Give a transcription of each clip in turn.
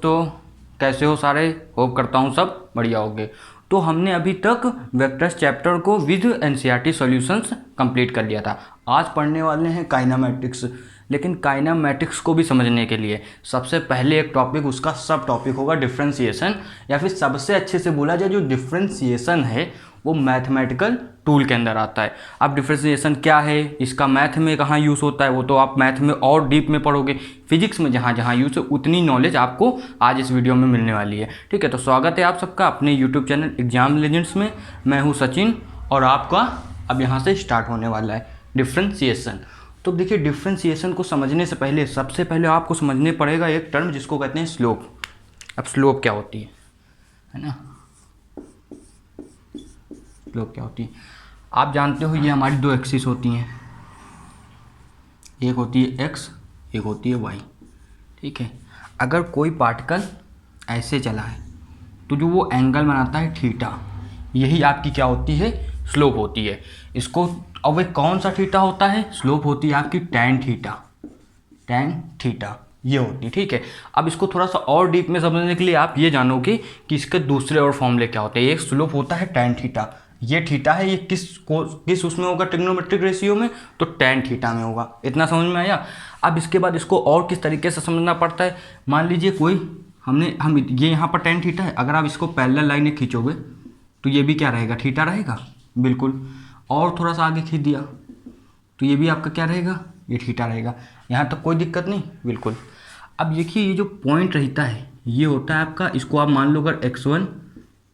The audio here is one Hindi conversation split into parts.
दोस्तों, कैसे हो सारे? होप करता हूँ सब बढ़िया होंगे। तो हमने अभी तक वेक्टर्स चैप्टर को विद एनसीईआरटी सॉल्यूशंस कंप्लीट कर लिया था। आज पढ़ने वाले हैं काइनेमैटिक्स। लेकिन काइनेमैटिक्स को भी समझने के लिए सबसे पहले एक टॉपिक, उसका सब टॉपिक होगा डिफ्रेंसिएशन, या फिर सबसे अच्छे से बोला जाए जो डिफ्रेंसिएशन है वो मैथमेटिकल टूल के अंदर आता है। अब डिफ्रेंसिएशन क्या है, इसका मैथ में कहाँ यूज़ होता है, वो तो आप मैथ में और डीप में पढ़ोगे। फिजिक्स में जहाँ जहाँ यूज़ है उतनी नॉलेज आपको आज इस वीडियो में मिलने वाली है। ठीक है, तो स्वागत है आप सबका अपने यूट्यूब चैनल एग्जाम लेजेंड्स में। मैं हूँ सचिन और आपका अब यहाँ से स्टार्ट होने वाला है डिफ्रेंसिएशन। तो देखिए, डिफ्रेंसिएशन को समझने से पहले सबसे पहले आपको समझने पड़ेगा एक टर्म जिसको कहते हैं स्लोप। अब स्लोप क्या होती है ना, स्लोप क्या होती है आप जानते हो। ये हमारी दो एक्सिस होती हैं, एक होती है एक्स, एक होती है वाई। ठीक है, अगर कोई पार्टिकल ऐसे चला है तो जो वो एंगल बनाता है थीटा, यही आपकी क्या होती है, स्लोप होती है। इसको अब एक कौन सा थीटा होता है, स्लोप होती है आपकी टैन थीटा। टैन थीटा ये होती है। ठीक है, अब इसको थोड़ा सा और डीप में समझने के लिए आप ये जानोगे कि इसके दूसरे और फॉर्मूले क्या होते हैं। एक स्लोप होता है टैन थीटा, ये थीटा है, ये किस उसमें होगा, ट्रिग्नोमेट्रिक रेशियो में, तो टैन थीटा में होगा। इतना समझ में आया। अब इसके बाद इसको और किस तरीके से समझना पड़ता है। मान लीजिए कोई हम ये यहाँ पर टैन थीटा है, अगर आप इसको पैरेलल लाइन में खींचोगे तो ये भी क्या रहेगा, थीटा रहेगा बिल्कुल। और थोड़ा सा आगे खींच दिया तो ये भी आपका क्या रहेगा, ये थीटा रहेगा। यहाँ तक कोई दिक्कत नहीं, बिल्कुल। अब देखिए, ये जो पॉइंट रहता है ये होता है आपका, इसको आप मान लो अगर x1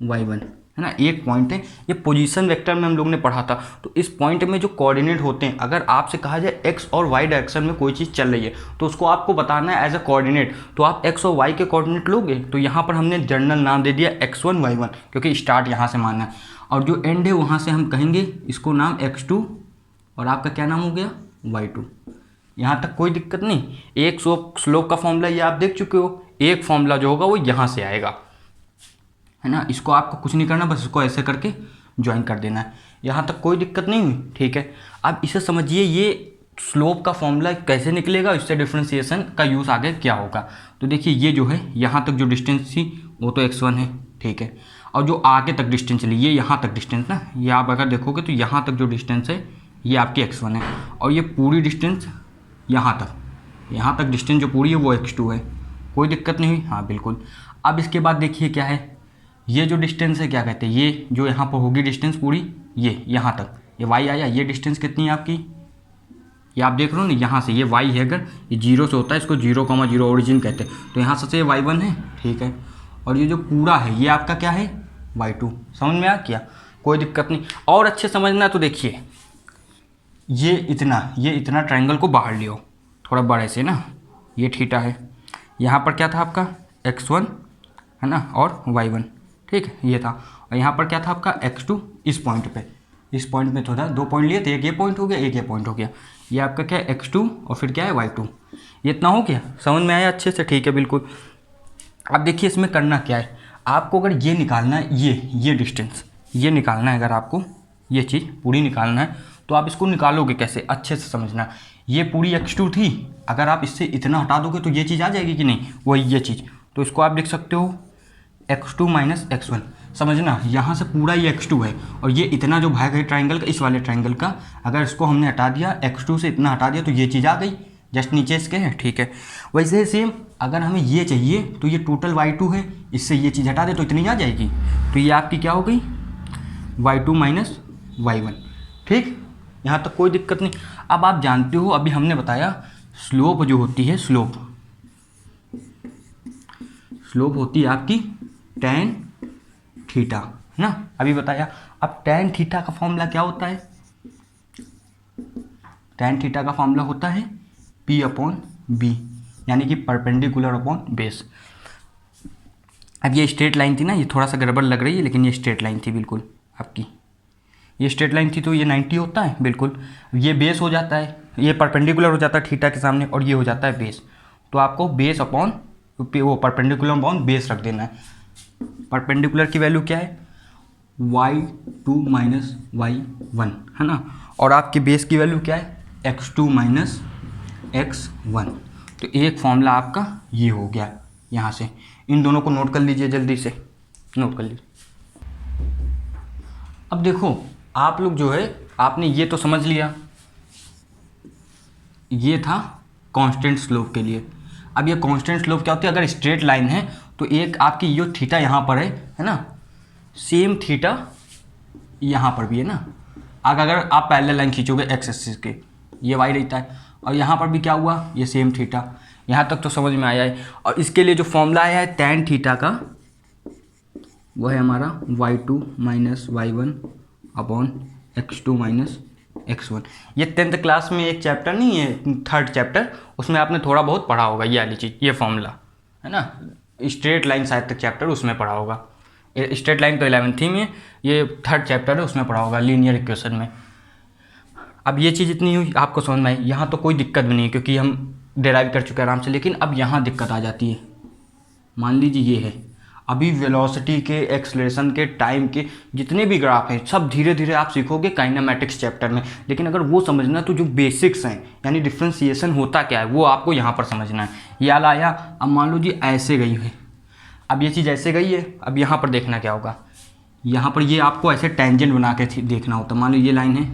y1 है ना, एक पॉइंट है। ये पोजीशन वेक्टर में हम लोग ने पढ़ा था। तो इस पॉइंट में जो कोऑर्डिनेट होते हैं, अगर आपसे कहा जाए एक्स और वाई डायरेक्शन में कोई चीज़ चल रही है तो उसको आपको बताना है एज अ कोऑर्डिनेट। तो आप एक्स और वाई के कोऑर्डिनेट लोगे, तो यहाँ पर हमने जनरल नाम दे दिया x1 y1, क्योंकि स्टार्ट यहाँ से मानना है और जो एंड है वहाँ से हम कहेंगे इसको नाम x2 और आपका क्या नाम हो गया, y2। यहाँ तक कोई दिक्कत नहीं। एक स्लोप का फॉर्मूला ये आप देख चुके हो, एक फॉर्मूला जो होगा वो यहाँ से आएगा, है ना। इसको आपको कुछ नहीं करना, बस इसको ऐसे करके ज्वाइन कर देना है। यहाँ तक कोई दिक्कत नहीं हुई, ठीक है। अब इसे समझिए, ये स्लोप का फॉर्मूला कैसे निकलेगा, इससे डिफ्रेंसिएशन का यूज़ आगे क्या होगा। तो देखिए, ये जो है यहाँ तक जो डिस्टेंस थी वो तो x1 है, ठीक है। और जो आगे तक डिस्टेंस चली, ये यहाँ तक डिस्टेंस ना, ये आप अगर देखोगे तो यहाँ तक जो डिस्टेंस है ये आपकी x1 है, और ये पूरी डिस्टेंस यहाँ तक डिस्टेंस जो पूरी है वो x2 है। कोई दिक्कत नहीं हुई, हाँ बिल्कुल। अब इसके बाद देखिए क्या है, ये जो डिस्टेंस है क्या कहते हैं, ये जो यहाँ पर होगी डिस्टेंस पूरी, ये यहाँ तक ये y आया, ये डिस्टेंस कितनी है आपकी, ये आप देख रहे हो ना, यहाँ से ये y है, अगर ये 0 से होता है इसको 0,0 ओरिजिन कहते हैं, तो यहाँ से ये y1 है, ठीक है। और ये जो पूरा है ये आपका क्या है, y2। समझ में आ क्या, कोई दिक्कत नहीं। और अच्छे समझना तो देखिए, ये इतना ट्रायंगल को बाहर लियो थोड़ा बड़े से ना, ये थीटा है, यहाँ पर क्या था आपका x1 है ना, और y1, ठीक है, ये था। और यहाँ पर क्या था आपका x2, इस पॉइंट पे थोड़ा दो पॉइंट लिए थे, एक ये पॉइंट हो गया, एक ये पॉइंट हो गया। ये आपका क्या है x2 और फिर क्या है y2। ये इतना हो गया, समझ में आया अच्छे से, ठीक है बिल्कुल। अब देखिए इसमें करना क्या है, आपको अगर ये निकालना है, ये डिस्टेंस ये निकालना है, अगर आपको ये चीज़ पूरी निकालना है तो आप इसको निकालोगे कैसे, अच्छे से समझना। ये पूरी x2 थी, अगर आप इससे इतना हटा दोगे तो ये चीज़ आ जाएगी कि नहीं, वही ये चीज़। तो इसको आप लिख सकते हो x2 माइनस x1। समझना, यहाँ से पूरा ये x2 है और ये इतना जो भाग है ट्राइंगल का, इस वाले ट्राइंगल का, अगर इसको हमने हटा दिया, x2 से इतना हटा दिया तो ये चीज़ आ गई, जस्ट नीचे इसके है, ठीक है। वैसे सेम अगर हमें ये चाहिए तो ये टोटल y2 है, इससे ये चीज़ हटा दे तो इतनी आ जाएगी, तो ये आपकी क्या हो गई, y2 माइनस y1, ठीक। यहाँ तक कोई दिक्कत नहीं। अब आप जानते हो, अभी हमने बताया स्लोप जो होती है, स्लोप होती है आपकी टैन थीटा, है ना, अभी बताया। अब टैन थीटा का फॉर्मूला क्या होता है, टैन थीटा का फॉर्मूला होता है P/B, यानी कि परपेंडिकुलर अपॉन बेस। अब ये स्ट्रेट लाइन थी ना, ये थोड़ा सा गड़बड़ लग रही है, लेकिन ये स्ट्रेट लाइन थी बिल्कुल आपकी, ये स्ट्रेट लाइन थी, तो ये 90 होता है बिल्कुल। ये बेस हो जाता है, ये परपेंडिकुलर हो जाता है थीटा के सामने, और ये हो जाता है बेस। तो आपको बेस अपॉन वो परपेंडिकुलर अपॉन बेस रख देना है। परपेंडिकुलर की वैल्यू क्या है, y2 माइनस y1, है ना, और आपके बेस की वैल्यू क्या है, x2 माइनस x1। तो एक फॉर्मूला आपका ये हो गया, यहाँ से। इन दोनों को नोट कर लीजिए, जल्दी से नोट कर लीजिए। अब देखो आप लोग जो है, आपने ये तो समझ लिया, ये था कांस्टेंट स्लोप के लिए। अब ये कांस्टेंट स्लोप क्या होती है, अगर स्ट्रेट लाइन है तो एक आपकी ये थीटा यहाँ पर है ना, सेम थीटा यहाँ पर भी है ना। अगर आप पैरेलल लाइन खींचोगे एक्स एक्सिस के, ये वाई रहता है, और यहाँ पर भी क्या हुआ, ये सेम थीटा। यहाँ तक तो समझ में आया है। और इसके लिए जो फॉर्मूला आया है tan थीटा का, वो है हमारा y2 minus y1 upon x2 minus x1। ये 10th क्लास में एक चैप्टर नहीं है, 3rd चैप्टर, उसमें आपने थोड़ा बहुत पढ़ा होगा ये वाली चीज़, ये फॉर्मूला है ना। स्ट्रेट लाइन शायद तक चैप्टर उसमें पढ़ा होगा। स्ट्रेट लाइन तो 11th में, ये 3rd चैप्टर है उसमें पढ़ा होगा, लीनियर इक्वेशन में। अब ये चीज़ इतनी हुई आपको समझ में आई, यहाँ तो कोई दिक्कत भी नहीं है क्योंकि हम डेराइव कर चुके हैं आराम से। लेकिन अब यहाँ दिक्कत आ जाती है। मान लीजिए ये है, अभी वेलोसिटी के, एक्सलेरेशन के, टाइम के जितने भी ग्राफ हैं सब धीरे धीरे आप सीखोगे काइनेमेटिक्स चैप्टर में। लेकिन अगर वो समझना है तो जो बेसिक्स हैं, यानी डिफ्रेंसिएशन होता क्या है, वो आपको यहाँ पर समझना है। याद आया? अब मान लो जी ऐसे गई है, अब ये चीज़ ऐसे गई है, अब यहाँ पर देखना क्या होगा, यहाँ पर ये आपको ऐसे टेंजेंट बना के देखना होता। मान लो ये लाइन है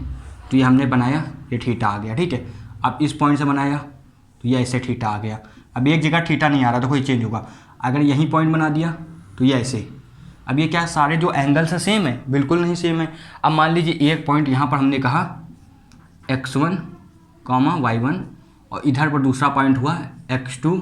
तो ये हमने बनाया, ये थीटा आ गया, ठीक है। अब इस पॉइंट से बनाया तो ये ऐसे थीटा आ गया। अब एक जगह थीटा नहीं आ रहा तो कोई चेंज होगा। अगर यहीं पॉइंट बना दिया तो ये ऐसे। अब ये क्या है, सारे जो एंगल्स हैं सेम है? बिल्कुल नहीं सेम है। अब मान लीजिए एक पॉइंट यहाँ पर हमने कहा x1, y1, और इधर पर दूसरा पॉइंट हुआ x2,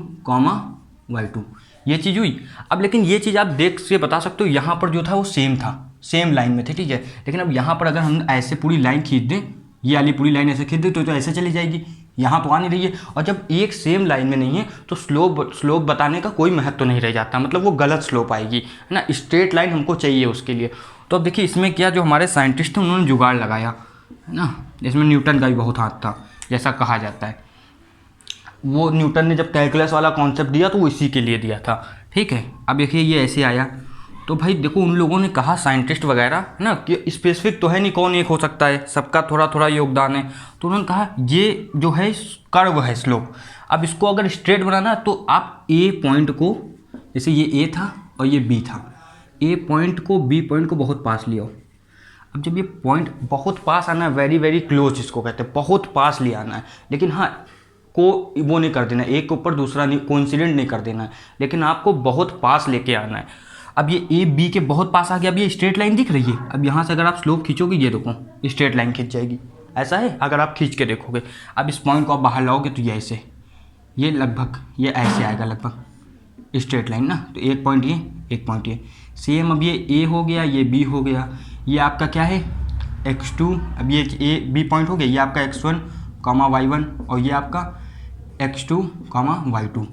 y2। ये चीज़ हुई। अब लेकिन ये चीज़ आप देख से बता सकते हो, यहाँ पर जो था वो सेम था, सेम लाइन में थे, ठीक है। लेकिन अब यहाँ पर अगर हम ऐसे पूरी लाइन खींच दें, ये वाली पूरी लाइन ऐसे खींच दें तो ऐसे चली जाएगी, यहाँ तो आ नहीं रही है। और जब एक सेम लाइन में नहीं है तो स्लोप बताने का कोई महत्व तो नहीं रह जाता, मतलब वो गलत स्लोप आएगी, है ना। स्ट्रेट लाइन हमको चाहिए उसके लिए। तो अब देखिए इसमें क्या, जो हमारे साइंटिस्ट थे उन्होंने जुगाड़ लगाया, है ना। इसमें न्यूटन का भी बहुत हाथ था, जैसा कहा जाता है। वो न्यूटन ने जब कैलकुलस वाला कॉन्सेप्ट दिया तो वो इसी के लिए दिया था, ठीक है। अब देखिए ये ऐसे आया तो भाई देखो उन लोगों ने कहा, साइंटिस्ट वगैरह, है ना, कि स्पेसिफिक तो है नहीं कौन एक हो सकता है, सबका थोड़ा थोड़ा योगदान है। तो उन्होंने कहा ये जो है कर्व है, स्लोप। अब इसको अगर स्ट्रेट बनाना तो आप ए पॉइंट को, जैसे ये ए था और ये बी था, ए पॉइंट को बी पॉइंट को बहुत पास ले आओ। अब जब ये पॉइंट बहुत पास आना है, वेरी वेरी क्लोज इसको कहते हैं, बहुत पास ले आना है। लेकिन हाँ, को वो नहीं कर देना, एक के ऊपर दूसरा नहीं, कोइंसिडेंट नहीं कर देना है, लेकिन आपको बहुत पास लेके आना है। अब ये ए बी के बहुत पास आ गया। अब ये स्ट्रेट लाइन दिख रही है। अब यहाँ से अगर आप स्लोप खींचोगे, ये देखो स्ट्रेट लाइन खींच जाएगी, ऐसा है अगर आप खींच के देखोगे। अब इस पॉइंट को आप बाहर लाओगे तो ये ऐसे, ये लगभग ये ऐसे आएगा लगभग स्ट्रेट लाइन ना। तो एक पॉइंट ये, एक पॉइंट ये, सेम। अब ये ए हो गया, ये बी हो गया, ये आपका क्या है x2। अब ये ए बी पॉइंट हो गया, ये आपका x1, y1, और ये आपका x2, y2।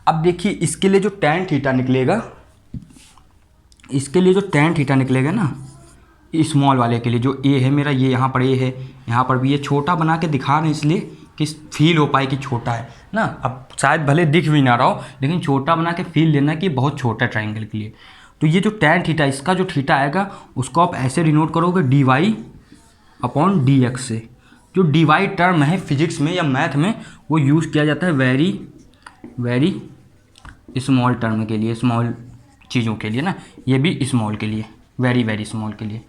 अब देखिए इसके लिए जो tan थीटा निकलेगा, इसके लिए जो tan थीटा निकलेगा ना, स्मॉल वाले के लिए, जो ए है मेरा, ये यहाँ पर ए है, यहाँ पर भी ये छोटा बना के दिखा रहे हैं इसलिए कि फील हो पाए कि छोटा है ना। अब शायद भले दिख भी ना रहा हो, लेकिन छोटा बना के फील लेना कि बहुत छोटा ट्राइंगल के लिए। तो ये जो tan थीटा, इसका जो थीटा आएगा उसको आप ऐसे डिनोट करोगे dy अपॉन dx से। जो dy टर्म है फिजिक्स में या मैथ में, वो यूज़ किया जाता है वेरी वेरी स्मॉल टर्म के लिए, स्मॉल चीज़ों के लिए ना। ये भी स्मॉल के लिए, वेरी वेरी स्मॉल के लिए।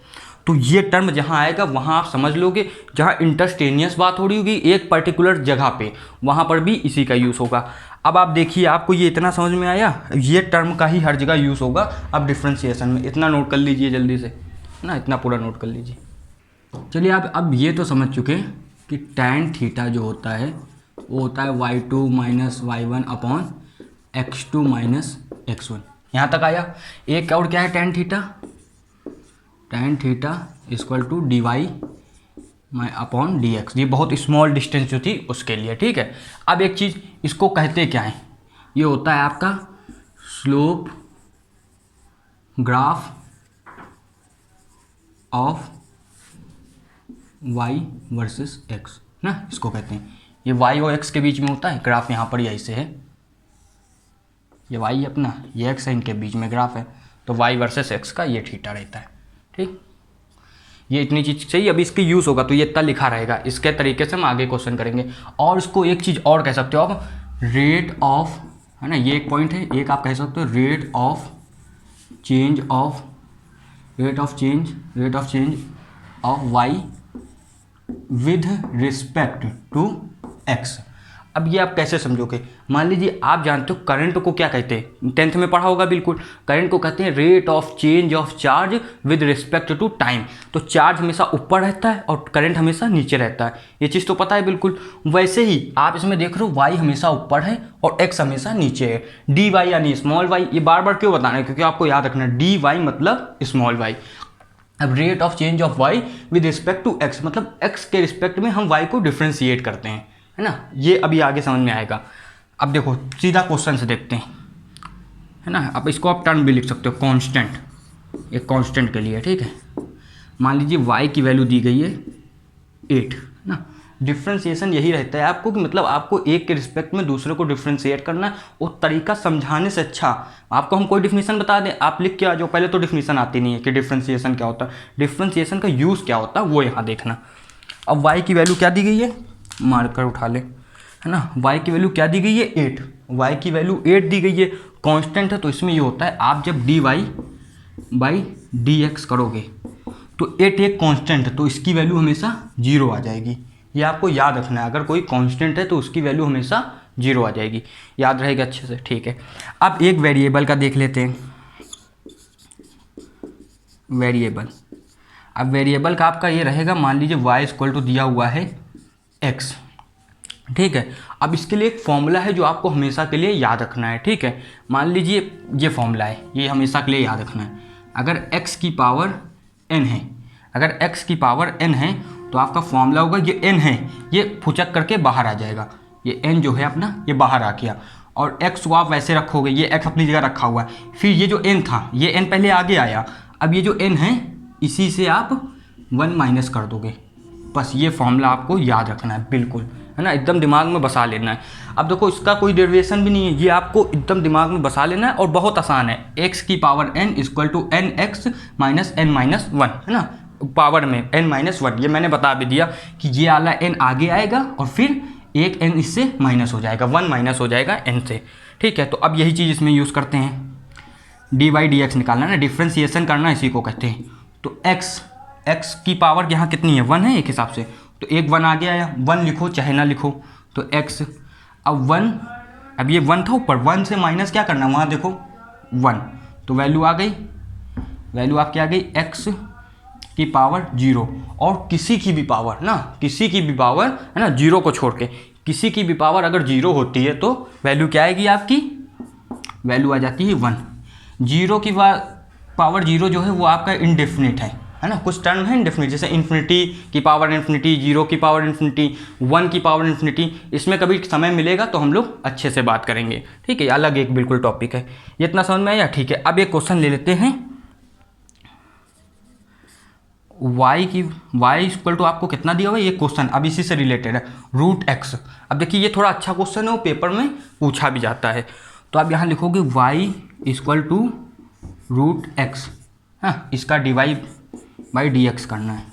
तो ये टर्म जहाँ आएगा वहाँ आप समझ लोगे, जहाँ इंटरस्टेनियस बात हो रही होगी एक पर्टिकुलर जगह पे, वहाँ पर भी इसी का यूज़ होगा। अब आप देखिए, आपको ये इतना समझ में आया, ये टर्म का ही हर जगह यूज़ होगा। अब डिफ्रेंशिएशन में इतना नोट कर लीजिए जल्दी से ना, इतना पूरा नोट कर लीजिए। चलिए अब ये तो समझ चुके कि tan थीटा जो होता है वो होता है y2 minus y1 upon x2 minus x1। यहाँ तक आया। एक और क्या है tan theta? tan theta equal to dy upon dx। ये बहुत स्मॉल डिस्टेंस जो थी उसके लिए, ठीक है। अब एक चीज़, इसको कहते क्या है? ये होता है आपका slope graph of y versus x ना, इसको कहते हैं। ये y और x के बीच में होता है ग्राफ, यहाँ पर यही से है, ये y अपना, ये x है, इनके बीच में ग्राफ है। तो y वर्सेस x का ये थीटा रहता है, ठीक। ये इतनी चीज़ चाहिए। अभी इसकी यूज़ होगा तो ये इतना लिखा रहेगा, इसके तरीके से हम आगे क्वेश्चन करेंगे। और इसको एक चीज़ और कह सकते हो आप, रेट ऑफ है ना, ये एक पॉइंट है। एक आप कह सकते हो rate of change of y with respect to x. अब ये आप कैसे समझोगे? मान लीजिए आप जानते हो करंट को क्या कहते हैं, 10th में पढ़ा होगा बिल्कुल। करंट को कहते हैं rate of change of charge with respect to time. तो चार्ज हमेशा ऊपर रहता है और करंट हमेशा नीचे रहता है, ये चीज़ तो पता है बिल्कुल। वैसे ही आप इसमें देख रहे हो वाई हमेशा ऊपर है और एक्स हमेशा नीचे है। डी वाई यानी स्मॉल वाई, ये बार बार क्यों बताना है, क्योंकि आपको याद रखना है डी वाई मतलब स्मॉल वाई। अब rate of change of y with respect to x मतलब एक्स के रिस्पेक्ट में हम वाई को डिफ्रेंशिएट करते हैं, है ना। ये अभी आगे समझ में आएगा। अब देखो सीधा क्वेश्चन से देखते हैं, है ना। अब इसको आप टर्म भी लिख सकते हो, कांस्टेंट, एक कांस्टेंट के लिए, ठीक है। मान लीजिए y की वैल्यू दी गई है 8, है ना। डिफ्रेंशिएशन यही रहता है आपको कि मतलब आपको एक के रिस्पेक्ट में दूसरे को डिफ्रेंशिएट करना है। और तरीका समझाने से अच्छा आपको हम कोई डिफिनीशन बता दें, आप लिख के आ जाओ। पहले तो डिफिनीशन आती नहीं है कि डिफ्रेंशिएशन क्या होता है, डिफ्रेंशिएशन का यूज़ क्या होता है वो यहाँ देखना। अब y की वैल्यू क्या दी गई है, मार्कर उठा ले, है ना। y की वैल्यू क्या दी गई है 8, y की वैल्यू 8 दी गई है, कांस्टेंट है। तो इसमें ये होता है आप जब dy बाई dx करोगे तो 8 एक कांस्टेंट है तो इसकी वैल्यू हमेशा 0 आ जाएगी। ये आपको याद रखना है, अगर कोई कांस्टेंट है तो उसकी वैल्यू हमेशा 0 आ जाएगी, याद रहेगा अच्छे से, ठीक है। अब एक वेरिएबल का देख लेते हैं, वेरिएबल। अब वेरिएबल का आपका ये रहेगा, मान लीजिए y इक्वल टू दिया हुआ है x, ठीक है। अब इसके लिए एक फॉर्मूला है जो आपको हमेशा के लिए याद रखना है, ठीक है। मान लीजिए ये फॉर्मूला है, ये हमेशा के लिए याद रखना है। अगर x की पावर n है, अगर x की पावर n है तो आपका फॉर्मूला होगा, ये n है ये फुचक करके बाहर आ जाएगा, ये n जो है अपना ये बाहर आ गया। और x को आप वैसे रखोगे, ये x अपनी जगह रखा हुआ है। फिर ये जो n था ये n पहले आगे आया, अब ये जो n है इसी से आप 1 माइनस कर दोगे। बस ये फॉर्मूला आपको याद रखना है बिल्कुल, है ना, एकदम दिमाग में बसा लेना है। अब देखो इसका कोई डेरिवेशन भी नहीं है, ये आपको एकदम दिमाग में बसा लेना है और बहुत आसान है। x की power n equal to n x minus n minus one, है ना, पावर में n माइनस वन। ये मैंने बता भी दिया कि ये वाला n आगे आएगा और फिर एक n इससे माइनस हो जाएगा, 1 माइनस हो जाएगा n से, ठीक है। तो अब यही चीज़ इसमें यूज़ करते हैं, डी बाई डी एक्स निकालना ना, डिफ्रेंशिएशन करना इसी को कहते हैं। तो x की पावर यहाँ कितनी है 1 है एक हिसाब से, तो एक 1 आगे आया, 1 लिखो चाहे ना लिखो, तो x। अब 1, अब ये 1 था ऊपर, 1 से माइनस क्या करना वहाँ देखो 1, तो वैल्यू आ गई, वैल्यू आपकी आ गई x की पावर 0। और किसी की भी पावर ना, किसी की भी पावर, है ना, 0 को छोड़ के किसी की भी पावर अगर 0 होती है तो वैल्यू क्या आएगी आपकी, वैल्यू आ जाती है 1। 0 की पावर 0 जो है वो आपका इनडेफिनिट है ना। कुछ टर्म है इनडेफिनिट, जैसे इन्फिनिटी की पावर इन्फिनिटी, 0 की पावर इन्फिनिटी, 1 की पावर इन्फिनिटी। इसमें कभी समय मिलेगा तो हम लोग अच्छे से बात करेंगे, ठीक है। अलग एक बिल्कुल टॉपिक है, ये इतना समझ में आया, ठीक है। अब एक क्वेश्चन ले लेते हैं, y इक्वल टू आपको कितना दिया हुआ है, ये क्वेश्चन अब इसी से रिलेटेड है, रूट x। अब देखिए ये थोड़ा अच्छा क्वेश्चन है, वो पेपर में पूछा भी जाता है। तो आप यहाँ लिखोगे y equal to root x, हाँ, इसका डिवाई बाई डी एक्स करना है।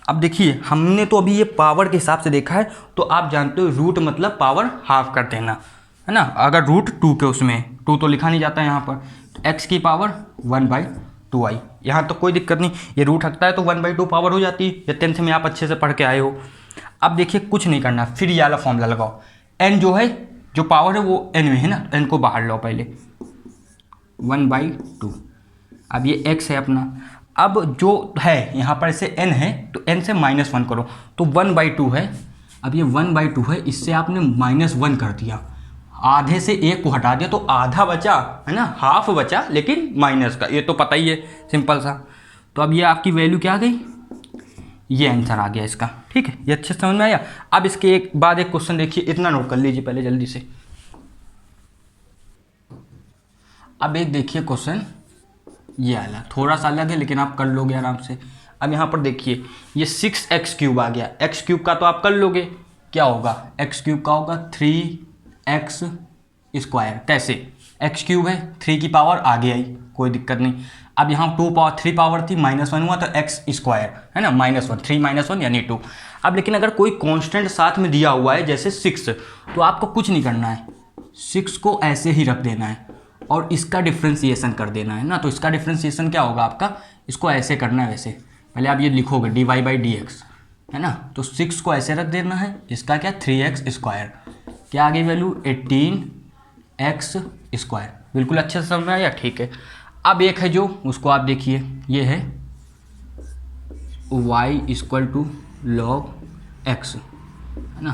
अब देखिए हमने तो अभी ये पावर के हिसाब से देखा है, तो आप जानते हो रूट मतलब पावर हाफ कर देना, है ना। अगर रूट 2 के उसमें 2 तो लिखा नहीं जाता है यहाँ पर, तो x की पावर 1/2 आई, यहाँ तो कोई दिक्कत नहीं, ये रूट हटता है तो 1/2 पावर हो जाती है। ये 10th में आप अच्छे से पढ़ के आए हो। अब देखिए कुछ नहीं करना, फिर ये वाला फॉर्मूला लगाओ, n जो है जो पावर है वो n में है ना, n को बाहर लो पहले, 1/2। अब ये x है अपना, अब जो है यहाँ पर इसे n है तो n से -1 करो, तो 1/2 है। अब ये 1/2 है, इससे आपने -1 कर दिया, आधे से एक को हटा दिया तो आधा बचा, है ना, हाफ बचा, लेकिन माइनस का, ये तो पता ही है सिंपल सा। तो अब ये आपकी वैल्यू क्या आ गई, ये आंसर आ गया इसका, ठीक है। ये अच्छे समझ में आया। अब इसके एक बाद एक क्वेश्चन देखिए, इतना नोट कर लीजिए पहले जल्दी से। अब एक देखिए क्वेश्चन, ये आला थोड़ा सा अलग है लेकिन आप कर लोगे आराम से। अब यहाँ पर देखिए ये 6x³ आ गया, x³ का तो आप कर लोगे, क्या होगा x³ का होगा 3x²। कैसे, x³ है, 3 की पावर आगे आई, कोई दिक्कत नहीं। अब यहाँ 3 पावर थी, -1 हुआ तो x² है ना, -1, 3 - 1 यानी 2। अब लेकिन अगर कोई कांस्टेंट साथ में दिया हुआ है जैसे 6, तो आपको कुछ नहीं करना है, 6 को ऐसे ही रख देना है और इसका डिफ्रेंसिएशन कर देना है ना। तो इसका डिफ्रेंसिएशन क्या होगा आपका, इसको ऐसे करना है, वैसे पहले आप ये लिखोगे dy/dx है ना। तो 6 को ऐसे रख देना है, इसका क्या 3x², क्या आ गई वैल्यू 18x²। बिल्कुल अच्छे से समझ में आया, ठीक है। अब एक है जो उसको आप देखिए, ये है y log x है ना।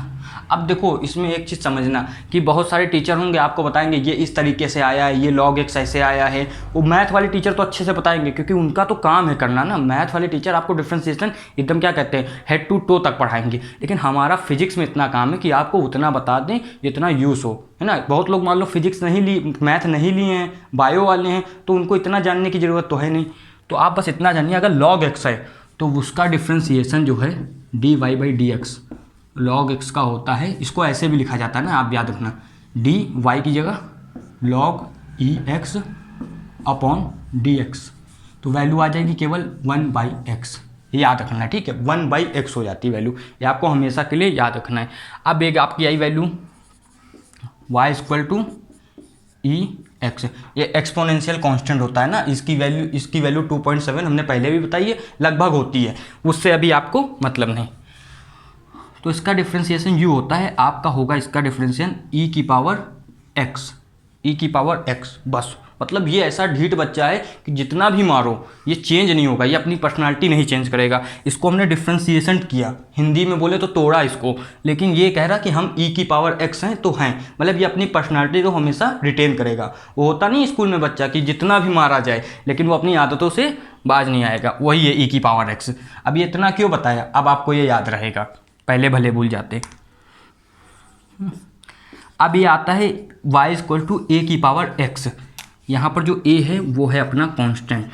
अब देखो इसमें एक चीज़ समझना कि बहुत सारे टीचर होंगे आपको बताएंगे ये इस तरीके से आया है, ये log x ऐसे आया है। वो मैथ वाले टीचर तो अच्छे से बताएंगे क्योंकि उनका तो काम है करना ना। मैथ वाले टीचर आपको डिफ्रेंसिएशन एकदम क्या कहते हैं हेड टू टो तक पढ़ाएंगे, लेकिन हमारा फिजिक्स में इतना काम है कि आपको उतना बता दें जितना यूज़ हो, है ना। बहुत लोग मान लो फिजिक्स नहीं ली, मैथ नहीं लिए हैं, बायो वाले हैं, तो उनको इतना जानने की ज़रूरत तो है नहीं। तो आप बस इतना जानिए अगर log x है तो उसका डिफ्रेंसिएशन जो है dy/dx log x का होता है। इसको ऐसे भी लिखा जाता है ना, आप याद रखना, dy की जगह log ex/dx, तो वैल्यू आ जाएगी केवल 1/x, ये याद रखना है, ठीक है। 1/x हो जाती है वैल्यू, ये आपको हमेशा के लिए याद रखना है। अब एक आपकी आई वैल्यू y ex, ये एक्सपोनेंशियल कांस्टेंट होता है ना, इसकी वैल्यू 2.7 हमने पहले भी बताई है, लगभग होती है, उससे अभी आपको मतलब नहीं। तो इसका डिफ्रेंसिएशन यू होता है, आपका होगा इसका डिफ्रेंसिएशन e की पावर x, बस। मतलब ये ऐसा ढीठ बच्चा है कि जितना भी मारो ये चेंज नहीं होगा, ये अपनी पर्सनालिटी नहीं चेंज करेगा। इसको हमने डिफ्रेंसिएशन किया, हिंदी में बोले तो तोड़ा इसको, लेकिन ये कह रहा कि हम e की पावर x हैं तो हैं, मतलब ये अपनी पर्सनालिटी को हमेशा रिटेन करेगा। वो होता नहीं स्कूल में बच्चा कि जितना भी मारा जाए लेकिन वो अपनी आदतों से बाज नहीं आएगा, वही है e की पावर x। अब ये इतना क्यों बताया, अब आपको ये याद रहेगा, पहले भले भूल जाते। अब ये आता है y a की पावर x, यहाँ पर जो a है वो है अपना कांस्टेंट।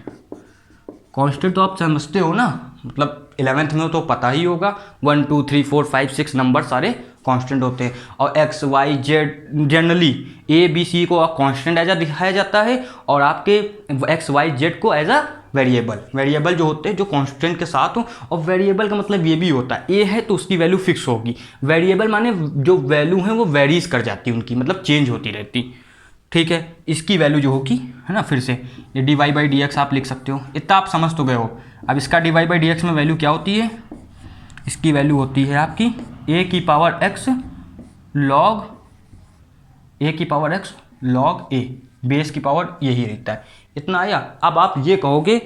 कांस्टेंट तो आप समझते हो ना, मतलब 11th में तो पता ही होगा, 1 2 3 4 5 6 नंबर सारे कांस्टेंट होते हैं। और x y z generally a b c को कांस्टेंट एज दिखाया जाता है और आपके x y z को एज अ वेरिएबल जो होते हैं जो कांस्टेंट के साथ हो। और वेरिएबल का मतलब ये भी होता है ए है तो उसकी वैल्यू फिक्स होगी, वेरिएबल माने जो वैल्यू है वो वेरीज कर जाती है उनकी, मतलब चेंज होती रहती, ठीक है। इसकी वैल्यू जो होगी है ना, फिर से ये dy/dx आप लिख सकते हो, इतना आप समझ तो गए हो। अब इसका dy/dx में वैल्यू क्या होती है, इसकी वैल्यू होती है आपकी a की power x log a, base की पावर यही रहता है। इतना आया। अब आप ये कहोगे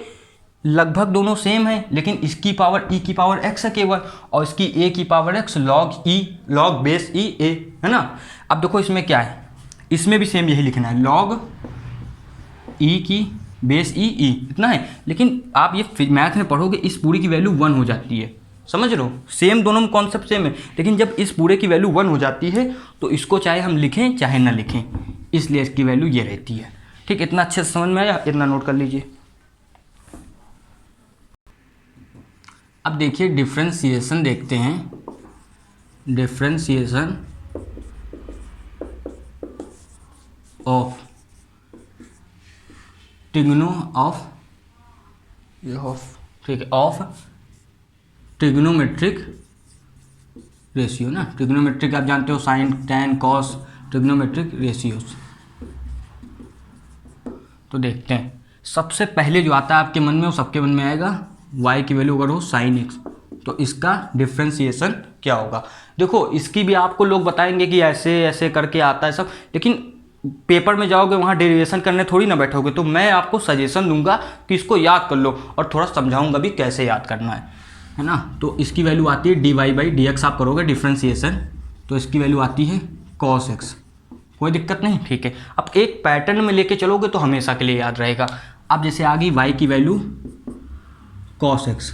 लगभग दोनों सेम है, लेकिन इसकी पावर e की पावर x है केवल, और इसकी a की power x log base e a है ना। अब देखो इसमें क्या है, इसमें भी सेम यही लिखना है, log e की बेस e इतना है। लेकिन आप ये मैथ में पढ़ोगे इस पूरी की वैल्यू 1 हो जाती है, समझ रहे हो। सेम दोनों में कॉन्सेप्ट सेम है, लेकिन जब इस पूरे की वैल्यू 1 हो जाती है तो इसको चाहे हम लिखें चाहे ना लिखें, इसलिए इसकी वैल्यू ये रहती है, ठीक। इतना अच्छे से समझ में आया, इतना नोट कर लीजिए। अब देखिए डिफ्रेंसिएशन देखते हैं, डिफ्रेंसिएशन ऑफ ट्रिग्नोमेट्रिक रेशियो ना। ट्रिग्नोमेट्रिक आप जानते हो, sign tan cos, trigonometric ratios. तो देखते हैं, सबसे पहले जो आता है आपके मन में वो सबके मन में आएगा, y की वैल्यू अगर हो साइन x तो इसका डिफ्रेंसिएशन क्या होगा। देखो इसकी भी आपको लोग बताएंगे कि ऐसे ऐसे करके आता है सब, लेकिन पेपर में जाओगे वहाँ डेरिवेशन करने थोड़ी ना बैठोगे। तो मैं आपको सजेशन दूंगा कि इसको याद कर लो और थोड़ा समझाऊंगा भी कैसे याद करना है ना। तो इसकी वैल्यू आती है dy/dx, आप करोगे डिफ्रेंसिएशन तो इसकी वैल्यू आती है cos x, कोई दिक्कत नहीं, ठीक है। अब एक पैटर्न में लेके चलोगे तो हमेशा के लिए याद रहेगा। अब जैसे आ गई y की वैल्यू cos x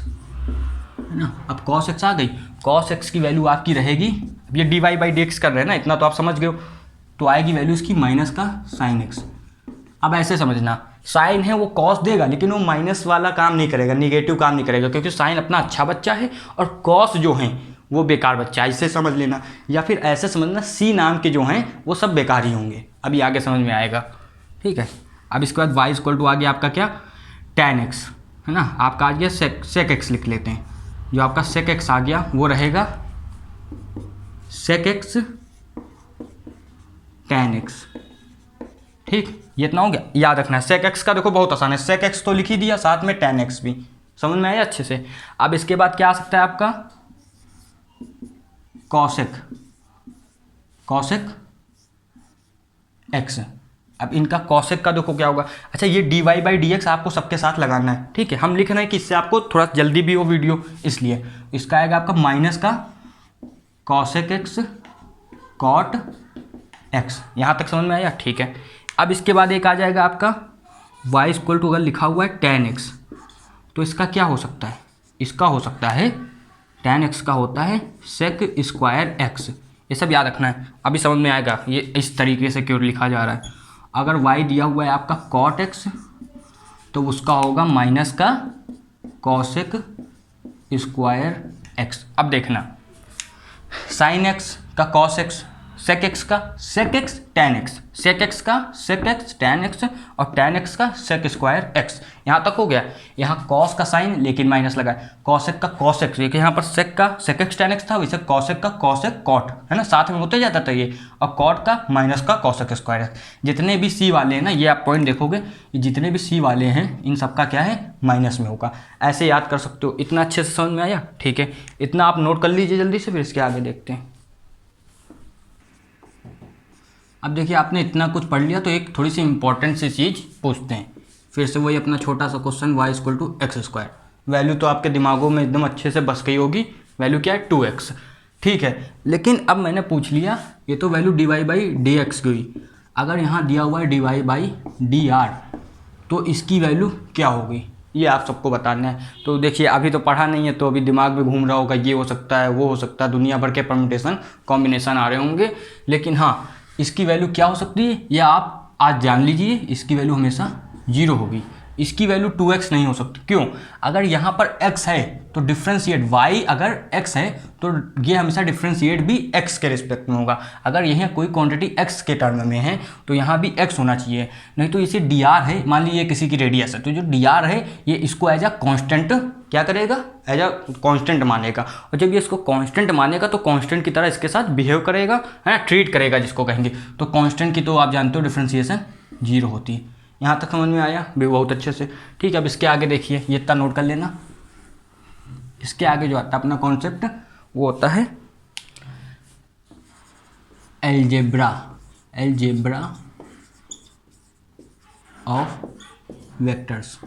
है ना, अब cos x आ गई, cos x की वैल्यू आपकी रहेगी, अब ये dy/dx कर रहे हैं ना, इतना तो आप समझ गए हो, तो आएगी वैल्यू इसकी माइनस का साइन x। अब ऐसे समझना, साइन है वो कॉस देगा लेकिन वो माइनस वाला काम नहीं करेगा, निगेटिव काम नहीं करेगा, क्योंकि साइन अपना अच्छा बच्चा है और कॉस जो हैं वो बेकार बच्चा है, ऐसे समझ लेना। या फिर ऐसे समझना, सी नाम के जो हैं वो सब बेकार ही होंगे, अभी आगे समझ में आएगा, ठीक है। अब इसके बाद y इक्वल टू आ गया आपका क्या, tan x है ना, आपका आ गया sec x लिख लेते हैं, जो आपका सेक एक्स आ गया वो रहेगा सेक एक्स tan एक्स। ठीक, ये इतना हो गया, याद रखना है। सेक एक्स का देखो बहुत आसान है, सेक एक्स तो लिख ही दिया, साथ में tan एक्स भी। समझ में आया अच्छे से। अब इसके बाद क्या आ सकता है आपका कॉसेक एक्स। अब इनका कॉसेक का देखो क्या होगा। अच्छा, ये dy बाई डी एक्स आपको सबके साथ लगाना है। ठीक है, हम लिख रहे हैं कि इससे आपको थोड़ा जल्दी भी हो वीडियो, इसलिए इसका आएगा आपका माइनस का कॉसेक एक्स कॉट एक्स। यहाँ तक समझ में आया? ठीक है। अब इसके बाद एक आ जाएगा आपका y इक्वल टू, अगर लिखा हुआ है tan x, तो इसका क्या हो सकता है? इसका हो सकता है tan x का होता है सेक स्क्वायर x। ये सब याद रखना है, अभी समझ में आएगा ये इस तरीके से क्यों लिखा जा रहा है। अगर y दिया हुआ है आपका cot x, तो उसका होगा माइनस का कॉसेक स्क्वायर x। अब देखना, साइन x का कॉस x, सेक एक्स का sec x tan x, sec x का सेक एक्स टैन एक्स, और टैन एक्स का सेक स्क्वायर एक्स। यहाँ तक हो गया। यहाँ कॉस का साइन लेकिन माइनस लगा है, कॉसेक का कॉस एक्स, देखिए यहाँ पर सेक का सेक एक्स टैन एक्स था, वैसे कॉसेक का कॉसेक कॉट, है ना, साथ में होते जाता था ये, और कॉट का माइनस का कॉसेक स्क्वायर एक्स। जितने भी सी वाले हैं ना, ये आप पॉइंट देखोगे, जितने भी सी वाले हैं इन सबका क्या है, माइनस में होगा। ऐसे याद कर सकते हो। इतना अच्छे से समझ में आया? ठीक है, इतना आप नोट कर लीजिए जल्दी से, फिर इसके आगे देखते हैं। अब देखिए, आपने इतना कुछ पढ़ लिया, तो एक थोड़ी सी इंपॉर्टेंट सी चीज़ पूछते हैं फिर से, वही अपना छोटा सा question y equal to x square. Value तो आपके दिमागों में एकदम अच्छे से बस गई होगी। वैल्यू क्या है? 2x। ठीक है, लेकिन अब मैंने पूछ लिया, ये तो value dy by D x की हुई। अगर यहाँ दिया हुआ है dy बाई डी आर, तो इसकी वैल्यू क्या होगी, ये आप सबको बताना है। तो देखिए, अभी तो पढ़ा नहीं है, तो अभी दिमाग में घूम रहा होगा, ये हो सकता है, वो हो सकता है, दुनिया भर के परम्यूटेशन कॉम्बिनेशन आ रहे होंगे। लेकिन हाँ, इसकी वैल्यू क्या हो सकती है, ये आप आज जान लीजिए। इसकी वैल्यू हमेशा 0 होगी। इसकी वैल्यू 2x नहीं हो सकती। क्यों? अगर यहाँ पर x है तो डिफ्रेंशिएट y, अगर x है तो ये हमेशा डिफ्रेंशिएट भी x के रिस्पेक्ट में होगा। अगर यह कोई क्वांटिटी x के टर्म में है तो यहाँ भी x होना चाहिए, नहीं तो इसे dr है, मान लीजिए किसी की रेडियस है, तो जो dr है ये इसको एज अ कॉन्स्टेंट क्या करेगा, एज अ कॉन्स्टेंट मानेगा। और जब ये इसको कॉन्स्टेंट मानेगा तो कॉन्स्टेंट की तरह इसके साथ बिहेव करेगा, है ना, ट्रीट करेगा जिसको कहेंगे। तो कॉन्स्टेंट की तो आप जानते हो डिफ्रेंशिएशन 0 होती है। यहाँ तक समझ में आया भी बहुत अच्छे से? ठीक है, अब इसके आगे देखिए, ये इतना नोट कर लेना। इसके आगे जो आता है अपना कॉन्सेप्ट, वो होता है algebra of vectors.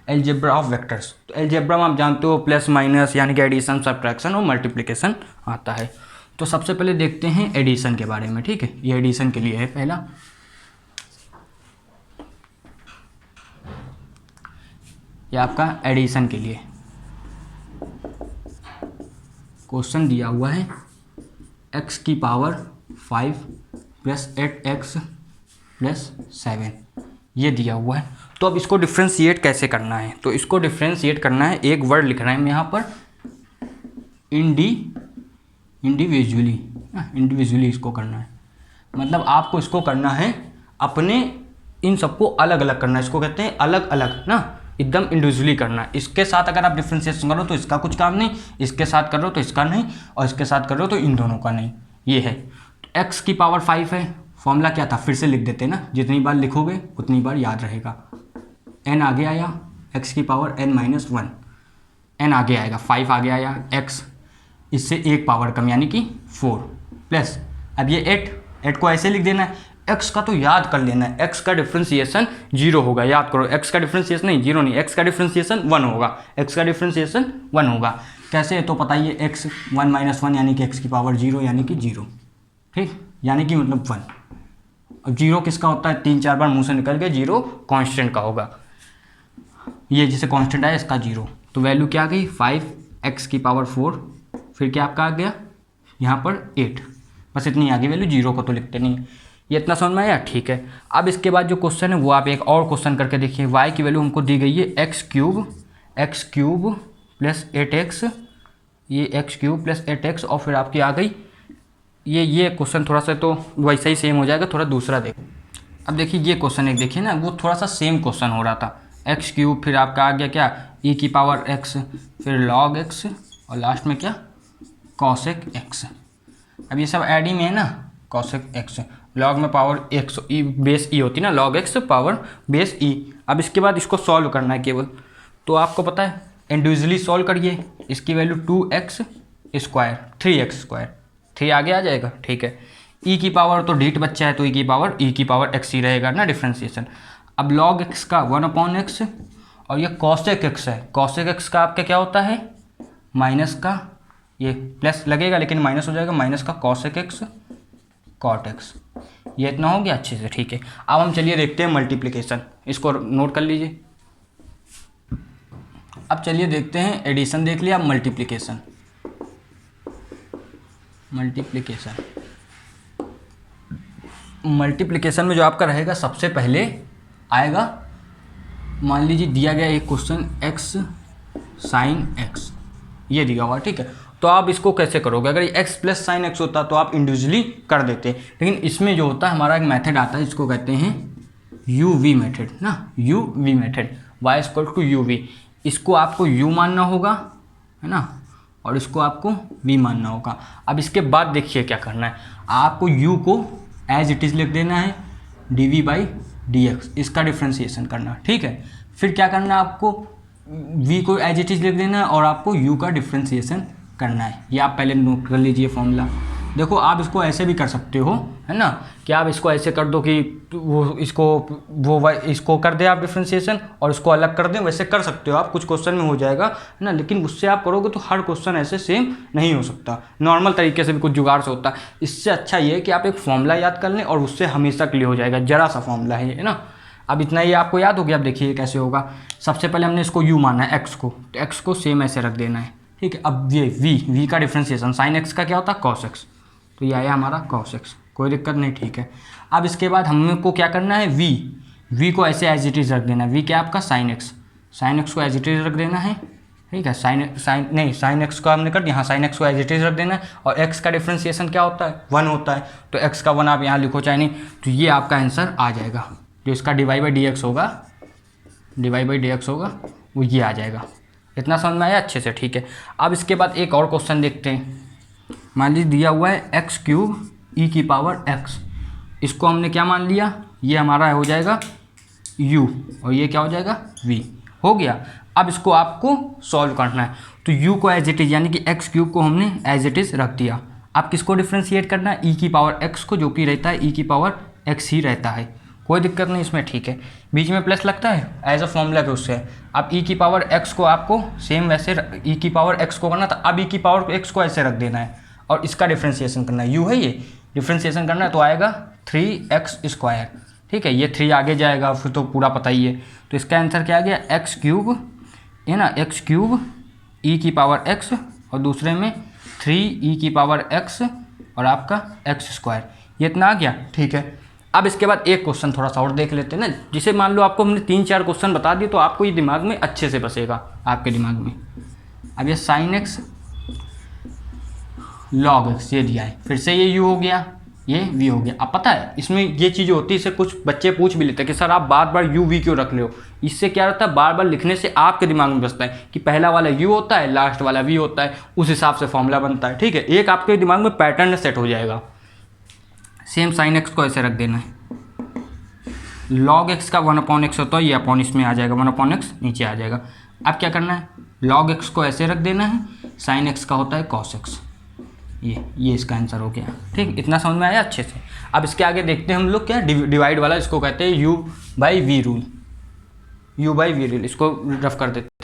Algebra of vectors. तो एलजेब्रा में आप जानते हो प्लस माइनस यानी कि एडिशन, सब्ट्रैक्शन और मल्टीप्लिकेशन आता है। तो सबसे पहले देखते हैं एडिशन के बारे में। ठीक है, ये एडिशन के लिए है पहला। ये आपका एडिशन के लिए क्वेश्चन दिया हुआ है, x की पावर 5 प्लस 8x प्लस 7, ये दिया हुआ है। तो अब इसको डिफ्रेंशिएट कैसे करना है? तो इसको डिफ्रेंशिएट करना है, एक वर्ड लिख रहे हैं हम यहाँ पर, इंडिविजुअली इसको करना है। मतलब आपको इसको करना है अपने, इन सबको अलग अलग करना है। इसको कहते हैं अलग अलग ना, एकदम इंडिविजुअली करना है। इसके साथ अगर आप डिफ्रेंशिएशन करो तो इसका कुछ काम नहीं, इसके साथ कर रहे हो तो इसका नहीं, और इसके साथ कर रहे हो तो इन दोनों का नहीं। ये है तो x की पावर 5 है। फॉर्मूला क्या था, फिर से लिख देते हैं ना, जितनी बार लिखोगे उतनी बार याद रहेगा। n आगे आया, x की पावर n माइनस 1, n आगे आएगा, 5 आगे आया, x इससे एक पावर कम यानी कि 4 प्लस, अब ये 8 को ऐसे लिख देना है। x का तो याद कर लेना है, x का डिफ्रेंशिएशन 0 होगा, याद करो। x का डिफ्रेंशिएशन नहीं, 0 नहीं, x का डिफ्रेंशिएशन 1 होगा, x का डिफ्रेंशिएशन 1 होगा। कैसे तो पता ही है, x 1 माइनस 1 यानी कि x की पावर 0 यानी कि 0। ठीक, यानी कि मतलब 1। अब 0 किसका होता है, 3-4 बार मुंह से निकल के 0 कांस्टेंट का होगा। ये जिसे कांस्टेंट है इसका 0, तो वैल्यू क्या आ गई 5x की पावर 4, फिर क्या आपका आ गया यहाँ पर 8, बस इतनी आ गई वैल्यू, 0 को तो लिखते नहीं। ये इतना समझ में आया? ठीक है। अब इसके बाद जो क्वेश्चन है वो आप एक और क्वेश्चन करके देखिए। y की वैल्यू हमको दी गई है x क्यूब प्लस 8x, ये x क्यूब प्लस 8x, और फिर आपकी आ गई ये क्वेश्चन थोड़ा सा तो वैसा ही सेम हो जाएगा, थोड़ा दूसरा देखो। अब देखिए ये क्वेश्चन एक देखिए ना, वो थोड़ा सा सेम क्वेश्चन हो रहा था, x क्यूब, फिर आपका आ गया क्या ई की पावर एक्स, फिर लॉग एक्स और लास्ट में क्या कॉसेक एक्स। अब ये सब ऐड ही में है ना, कॉसेक एक्स, लॉग में पावर एक्स ई बेस ई होती है ना, लॉग एक्स पावर बेस ई। अब इसके बाद इसको सॉल्व करना है केवल, तो आपको पता है इंडिविजुअली सॉल्व करिए। इसकी value 2x square 3x square 3 आगे आ जाएगा, ठीक है। ई की पावर तो डीट बच्चा है तो ई की पावर एक्स ही रहेगा ना डिफ्रेंसिएशन। अब लॉग एक्स का 1/x और ये कॉसेक एक्स है, कॉसेक एक्स का आपका क्या होता है माइनस का, ये प्लस लगेगा लेकिन माइनस हो जाएगा, माइनस का कॉसेक एक्स कॉट एक्स। ये इतना हो गया अच्छे से, ठीक है। अब हम चलिए देखते हैं मल्टीप्लिकेशन, इसको नोट कर लीजिए। अब चलिए देखते हैं एडिशन देख लिया, अब मल्टीप्लिकेशन। मल्टीप्लिकेशन में जो आपका रहेगा सबसे पहले आएगा, मान लीजिए दिया गया एक क्वेश्चन x साइन x, ये दिया हुआ, ठीक है। तो आप इसको कैसे करोगे, अगर ये x प्लस साइन एक्स होता तो आप इंडिविजुअली कर देते, लेकिन इसमें जो होता है हमारा एक मेथड आता है, इसको कहते हैं UV मेथड ना, UV method, y equal to UV। इसको आपको u मानना होगा, है ना, और इसको आपको v मानना होगा। अब इसके बाद देखिए क्या करना है, आपको u को एज इट इज़ लिख देना है dv/dx, इसका डिफ्रेंसिएशन करना, ठीक है। फिर क्या करना है, आपको v को एज इट इज़ लिख देना है और आपको u का डिफ्रेंसिएशन करना है। ये आप पहले नोट कर लीजिए फॉर्मूला। देखो आप इसको ऐसे भी कर सकते हो, है ना, कि आप इसको ऐसे कर दो कि इसको कर दे आप डिफ्रेंसिएशन और इसको अलग कर दें, वैसे कर सकते हो आप, कुछ क्वेश्चन में हो जाएगा, है ना। लेकिन उससे आप करोगे तो हर क्वेश्चन ऐसे सेम नहीं हो सकता, नॉर्मल तरीके से भी कुछ जुगाड़ से होता है। इससे अच्छा ये है कि आप एक फॉर्मूला याद कर लें और उससे हमेशा क्लियर हो जाएगा, जरा सा फॉर्मूला है ना। अब इतना ये आपको याद हो गया। अब देखिए कैसे होगा, सबसे पहले हमने इसको u माना है, x को, तो x को सेम ऐसे रख देना है, ठीक है। अब ये v का डिफ्रेंसिएशन साइन x का क्या होता है कॉस x, तो ये आया हमारा cos x, कोई दिक्कत नहीं, ठीक है। अब इसके बाद हमको क्या करना है, v को ऐसे एज इट इज़ रख देना है, v क्या आपका sin x को एज इट इज़ रख देना है, ठीक है। साइन x को हमने कर दिया, हाँ sin x को एज इट इज़ रख देना है, और x का डिफ्रेंसिएशन क्या होता है 1 होता है, तो x का 1 आप यहाँ लिखो चाहे नहीं, तो ये आपका आंसर आ जाएगा। जो इसका dy/dx होगा वो ये आ जाएगा। इतना समझ में आया अच्छे से, ठीक है। अब इसके बाद एक और क्वेश्चन देखते हैं। मान लीजिए दिया हुआ है x³ e की पावर x, इसको हमने क्या मान लिया, ये हमारा हो जाएगा u और ये क्या हो जाएगा v, हो गया। अब इसको आपको सॉल्व करना है, तो u को एज इट इज़ यानी कि x³ को हमने एज इट इज़ रख दिया। अब किसको डिफ्रेंशिएट करना है, e की पावर x को, जो कि रहता है e की पावर x ही रहता है, कोई दिक्कत नहीं इसमें, ठीक है। बीच में प्लस लगता है एज अ फॉर्मूला के उससे। अब e की पावर x को आपको सेम वैसे e की पावर x को करना था, अब e की पावर x को ऐसे रख देना है और इसका डिफ्रेंशिएशन करना है, u है ये डिफ्रेंशिएशन करना है, तो आएगा 3x स्क्वायर, ठीक है। ये 3 आगे जाएगा फिर तो पूरा पता ही है, तो इसका आंसर क्या आ गया x³ है ना, x³ e की पावर x और दूसरे में 3e की पावर x और आपका x², ये इतना आ गया, ठीक है। अब इसके बाद एक क्वेश्चन थोड़ा सा और देख लेते हैं ना, जिसे मान लो आपको हमने 3-4 क्वेश्चन बता दिए तो आपको ये दिमाग में अच्छे से बसेगा आपके दिमाग में। अब ये साइन x लॉग x ये दिया है, फिर से ये u हो गया, ये v हो गया। अब पता है इसमें ये चीज़ होती है, इसे कुछ बच्चे पूछ भी लेते हैं कि सर आप बार बार u v क्यों रख रहे हो। इससे क्या रहता है, बार बार लिखने से आपके दिमाग में बसता है कि पहला वाला u होता है, लास्ट वाला v होता है, उस हिसाब से फॉर्मूला बनता है, ठीक है। एक आपके दिमाग में पैटर्न सेट हो जाएगा। सेम साइन x को ऐसे रख देना है, लॉग x का 1/x होता है, ये अपॉन इसमें आ जाएगा, 1/x नीचे आ जाएगा। अब क्या करना है, लॉग x को ऐसे रख देना है, साइन x का होता है cos x, ये इसका आंसर हो गया, ठीक। इतना समझ में आया अच्छे से। अब इसके आगे देखते हैं हम लोग क्या, डिवाइड वाला, इसको कहते हैं u/v रूल, इसको रफ कर देते हैं।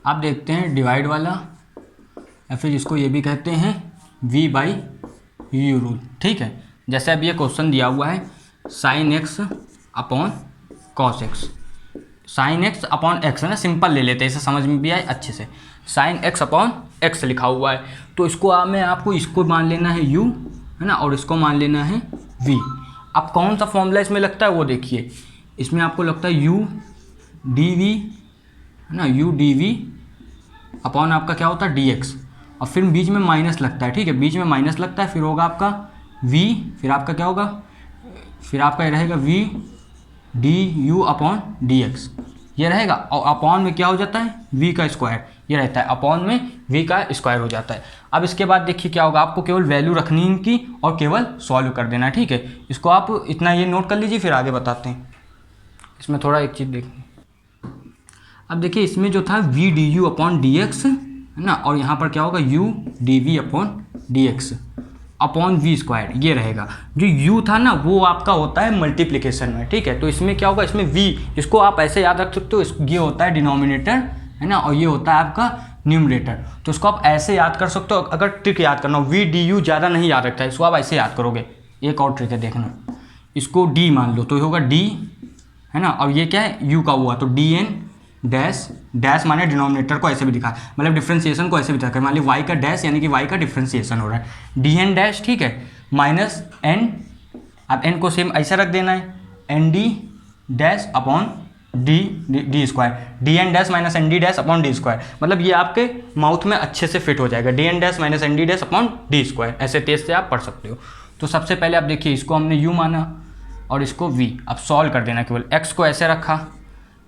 अब देखते हैं डिवाइड वाला, या फिर इसको ये भी कहते हैं v/u रूल, ठीक है। जैसे अब ये क्वेश्चन दिया हुआ है sine x upon cos x, sine x upon x है ना, सिंपल ले लेते हैं, इसे समझ में भी आए अच्छे से। साइन x अपॉन x लिखा हुआ है, तो इसको आपको इसको मान लेना है u, है ना, और इसको मान लेना है v। अब कौन सा फॉर्मूला इसमें लगता है वो देखिए, इसमें आपको लगता है u dv, है ना, u dv अपॉन आपका क्या होता है dx, और फिर बीच में माइनस लगता है, ठीक है, बीच में माइनस लगता है, फिर होगा आपका v, फिर आपका क्या होगा, फिर आपका ये रहेगा v du अपॉन dx, ये रहेगा, और अपॉन में क्या हो जाता है, v का स्क्वायर, ये रहता है, अपॉन में v का स्क्वायर हो जाता है। अब इसके बाद देखिए क्या होगा, आपको केवल वैल्यू रखनी है इनकी और केवल सॉल्व कर देना है, ठीक है। इसको आप इतना ये नोट कर लीजिए, फिर आगे बताते हैं। इसमें थोड़ा एक चीज़ देखिए, अब देखिए इसमें जो था v d u upon d x है ना, और यहाँ पर क्या होगा u d v upon d x upon v square, ये रहेगा। जो u था ना वो आपका होता है मल्टीप्लिकेशन में, ठीक है। तो इसमें क्या होगा, इसमें v, इसको आप ऐसे याद रख सकते हो, ये होता है डिनोमिनेटर है ना, और ये होता है आपका न्यूमरेटर। तो इसको आप ऐसे याद कर सकते हो। अगर ट्रिक याद करना हो, v डी यू ज़्यादा नहीं याद रखता है, इसको आप ऐसे याद करोगे। एक और ट्रिक है देखना, इसको d मान लो तो ये होगा d है ना, और ये क्या है u का हुआ, तो डी एन डैश, डैश माने डिनोमिनेटर को ऐसे भी दिखा, मतलब डिफ्रेंसिएशन को ऐसे भी दिखा, मान ली y का डैश यानी कि y का डिफ्रेंसिएशन हो रहा है, डी एन डैश, ठीक है, माइनस n, अब n को सेम ऐसा रख देना है, n d dash upon d square, d n dash minus n d dash upon d square, मतलब ये आपके माउथ में अच्छे से फिट हो जाएगा, d n dash minus n d dash upon d square, ऐसे तेज से आप पढ़ सकते हो। तो सबसे पहले आप देखिए, इसको हमने u माना और इसको v, अब सॉल्व कर देना, केवल x को ऐसे रखा,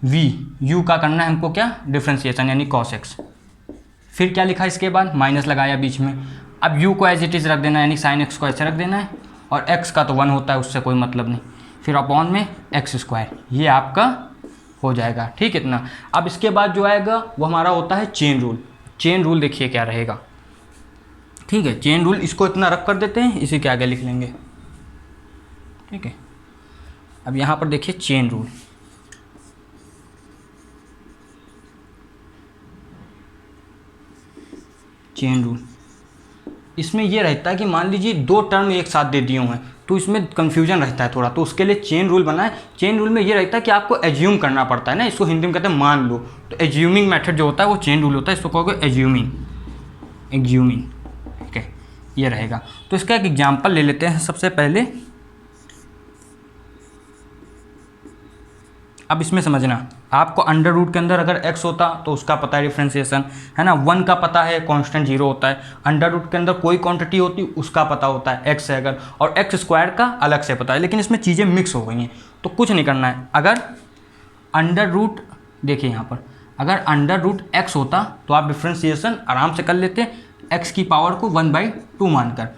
v u का करना है हमको क्या, डिफ्रेंसिएशन यानी cos x, फिर क्या लिखा इसके बाद, माइनस लगाया बीच में, अब u को एज इट इज़ रख देना यानी sin x को ऐसे रख देना है, और x का तो 1 होता है, उससे कोई मतलब नहीं, फिर अपॉन में x स्क्वायर, ये आपका हो जाएगा, ठीक है इतना। अब इसके बाद जो आएगा वो हमारा होता है चेन रूल। चेन रूल देखिए क्या रहेगा, ठीक है, चेन रूल इसको इतना रख कर देते हैं, इसी के आगे लिख लेंगे, ठीक है। अब यहाँ पर देखिए चेन रूल, चेन रूल इसमें ये रहता है कि मान लीजिए 2 टर्म एक साथ दे दिए हुए हैं, तो इसमें कन्फ्यूजन रहता है थोड़ा, तो उसके लिए चेन रूल बना है। चेन रूल में ये रहता है कि आपको एज्यूम करना पड़ता है ना, इसको हिंदी में कहते हैं मान लो, तो एज्यूमिंग मेथड जो होता है वो चेन रूल होता है, इसको कहोगे एज्यूमिंग, एज्यूमिंग, ठीक है, ये रहेगा। तो इसका एक एग्जाम्पल ले लेते हैं सबसे पहले। अब इसमें समझना, आपको अंडर रूट के अंदर अगर x होता तो उसका पता है डिफ्रेंसिएशन, है ना, 1 का पता है, कांस्टेंट 0 होता है। अंडर रूट के अंदर कोई क्वांटिटी होती उसका पता होता है x है अगर, और x स्क्वायर का अलग से पता है, लेकिन इसमें चीज़ें मिक्स हो गई हैं, तो कुछ नहीं करना है। अगर अंडर रूट, देखिए यहाँ पर अगर अंडर रूट x होता तो आप डिफ्रेंसिएशन आराम से कर लेते, x की पावर को 1/2 मानकर,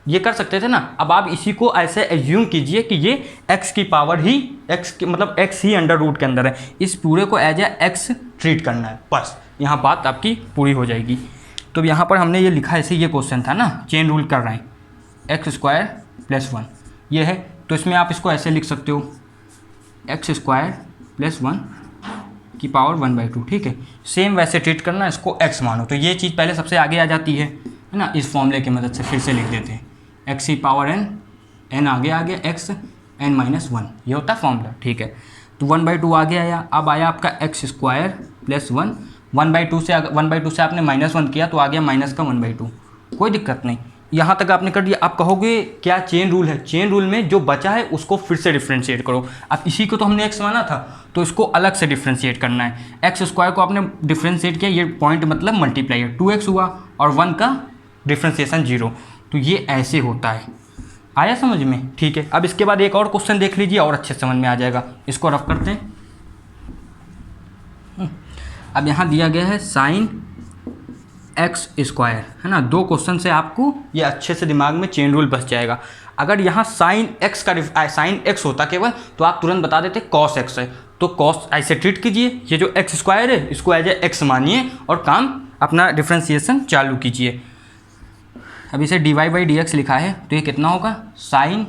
ये कर सकते थे ना। अब आप इसी को ऐसे एज्यूम कीजिए कि ये x की पावर ही मतलब x ही अंडर रूट के अंदर है, इस पूरे को एज ए x ट्रीट करना है, बस यहाँ बात आपकी पूरी हो जाएगी। तो यहाँ पर हमने ये लिखा, ऐसे ये क्वेश्चन था ना, चेन रूल कर रहे हैं, x स्क्वायर प्लस 1 ये है, तो इसमें आप इसको ऐसे लिख सकते हो, x स्क्वायर प्लस 1 की पावर 1/2, ठीक है। सेम वैसे ट्रीट करना, इसको x मानो, तो ये चीज़ पहले सबसे आगे आ जाती है ना, इस फॉर्मूले की मदद से फिर से लिख देते हैं, x की पावर n आगे आ गया, x n-1, ये होता है फॉर्मूला, ठीक है। तो 1/2 आगे आया, अब आया आपका x स्क्वायर प्लस 1, 1/2 से आपने -1 किया तो आ गया माइनस का 1/2, कोई दिक्कत नहीं, यहाँ तक आपने कर दिया। आप कहोगे क्या चेन रूल है, चेन रूल में जो बचा है उसको फिर से डिफ्रेंशिएट करो। अब इसी को तो हमने x माना था, तो इसको अलग से डिफ्रेंशिएट करना है। x स्क्वायर को आपने डिफ्रेंशिएट किया, ये पॉइंट मतलब मल्टीप्लाई है, 2x हुआ, और 1 का डिफ्रेंशिएशन 0, तो ये ऐसे होता है। आया समझ में, ठीक है। अब इसके बाद एक और क्वेश्चन देख लीजिए और अच्छे समझ में आ जाएगा, इसको रफ करते हैं। अब यहाँ दिया गया है sin x स्क्वायर, है ना, 2 क्वेश्चन से आपको ये अच्छे से दिमाग में चेन रूल बस जाएगा। अगर यहाँ sin x होता केवल, तो आप तुरंत बता देते cos x है, तो cos ऐसे ट्रीट कीजिए, ये जो x स्क्वायर है इसको एज ए x मानिए और काम अपना डिफ्रेंसिएशन चालू कीजिए। अब इसे dy/dx लिखा है, तो ये कितना होगा, sin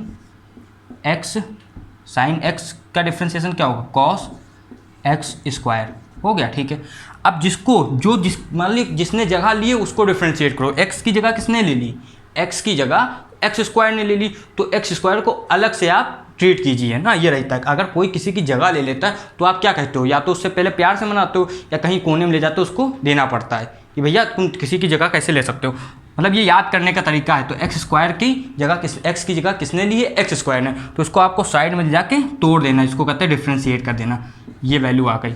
x का डिफ्रेंसिएशन क्या होगा, cos x स्क्वायर हो गया, ठीक है। अब मान ली जिसने जगह ली है उसको डिफ्रेंशिएट करो, x की जगह किसने ले ली, x की जगह x स्क्वायर ने ले ली, तो x स्क्वायर को अलग से आप ट्रीट कीजिए ना, ये रहता है। अगर कोई किसी की जगह ले लेता है तो आप क्या कहते हो, या तो उससे पहले प्यार से मनाते हो या कहीं कोने में ले जाते हो, उसको देना पड़ता है कि भैया तुम किसी की जगह कैसे ले सकते हो, मतलब ये याद करने का तरीका है। तो x स्क्वायर की जगह x की जगह किसने ली है, x स्क्वायर ने, तो इसको आपको साइड में जाके तोड़ देना, इसको कहते हैं डिफ्रेंशिएट कर देना, ये वैल्यू आ गई,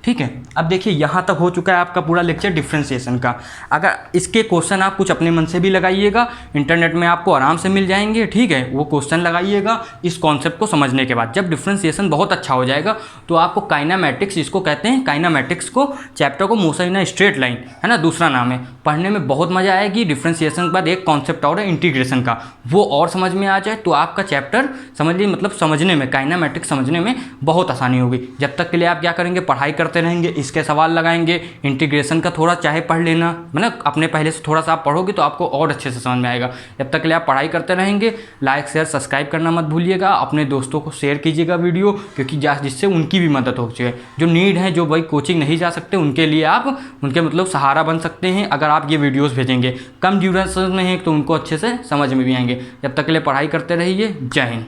ठीक है। अब देखिए यहाँ तक हो चुका है आपका पूरा लेक्चर डिफ्रेंशिएशन का। अगर इसके क्वेश्चन आप कुछ अपने मन से भी लगाइएगा, इंटरनेट में आपको आराम से मिल जाएंगे, ठीक है, वो क्वेश्चन लगाइएगा इस कॉन्सेप्ट को समझने के बाद। जब डिफ्रेंशिएशन बहुत अच्छा हो जाएगा तो आपको काइनामेटिक्स, इसको कहते हैं काइनामेटिक्स को, चैप्टर को motion in a straight line, है ना, दूसरा नाम है, पढ़ने में बहुत मजा आएगी। डिफ्रेंशिएशन के बाद एक कॉन्सेप्ट और है इंटीग्रेशन का, वो और समझ में आ जाए तो आपका चैप्टर समझ लीजिए, मतलब समझने में, काइनामेटिक्स समझने में बहुत आसानी होगी। जब तक के लिए आप क्या करेंगे, पढ़ाई करते रहेंगे, इसके सवाल लगाएंगे, इंटीग्रेशन का थोड़ा चाहे पढ़ लेना, मतलब अपने पहले से थोड़ा सा आप पढ़ोगे तो आपको और अच्छे से समझ में आएगा। जब तक के लिए आप पढ़ाई करते रहेंगे, लाइक शेयर सब्सक्राइब करना मत भूलिएगा, अपने दोस्तों को शेयर कीजिएगा वीडियो, क्योंकि जिससे उनकी भी मदद हो सके। जो नीड है, जो भाई कोचिंग नहीं जा सकते, उनके लिए आप उनके मतलब सहारा बन सकते हैं अगर आप ये वीडियोज़ भेजेंगे। कम ड्यूरेशन में है तो उनको अच्छे से समझ में भी आएंगे। जब तक के लिए पढ़ाई करते रहिए। जय हिंद।